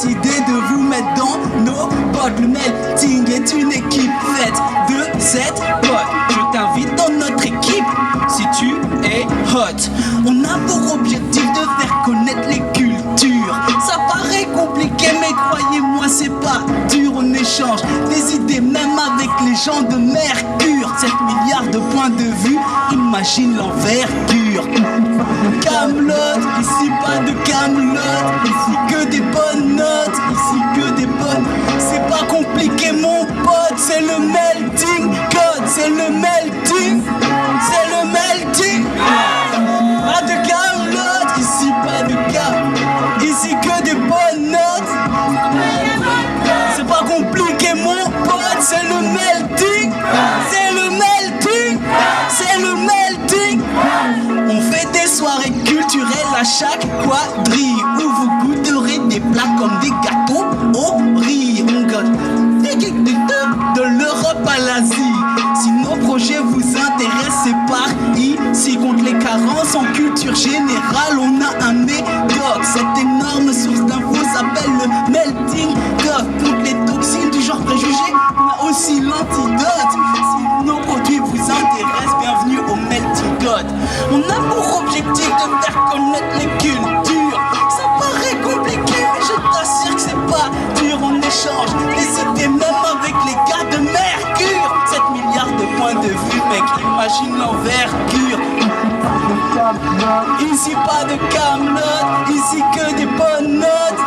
décidé de vous mettre dans nos potes. Le melting est une équipe faite de 7 potes. Je t'invite dans notre équipe si tu es hot. On a pour objectif de faire connaître les cultures. Ça paraît compliqué mais croyez-moi c'est pas dur. On échange des idées même avec les gens de Mercure. 7 milliards de points de vue, imagine l'envergure. Camelot, ici pas de Camelot, ici que des bonnes notes, ici que des bonnes. C'est pas compliqué mon pote, c'est le melting code, c'est le melting, c'est le melting. Pas de Camelot, ici pas de Camelot, ici que des bonnes notes. C'est pas compliqué mon pote, c'est le melting, c'est le melting, c'est le melting. On fait des soirées culturelles à chaque quadrille où vous goûterez des plats comme des gâteaux au riz. On gagne de l'Europe à l'Asie. Si nos projets vous intéressent, c'est par ici. Contre les carences en culture générale, on a un médoc. Cette énorme source d'infos s'appelle le melting pot. Contre les toxines du genre préjugé, on a aussi l'antidote. Si nos produits vous intéressent, bienvenue au melting pot. On a pour objectif de faire connaître les cultures. Ça paraît compliqué, mais je t'assure que c'est pas dur. On échange des idées même avec les gars de Mercure. 7 milliards de points de vue, mec, imagine l'envergure. Ici pas de Camelot, ici que des bonnes notes.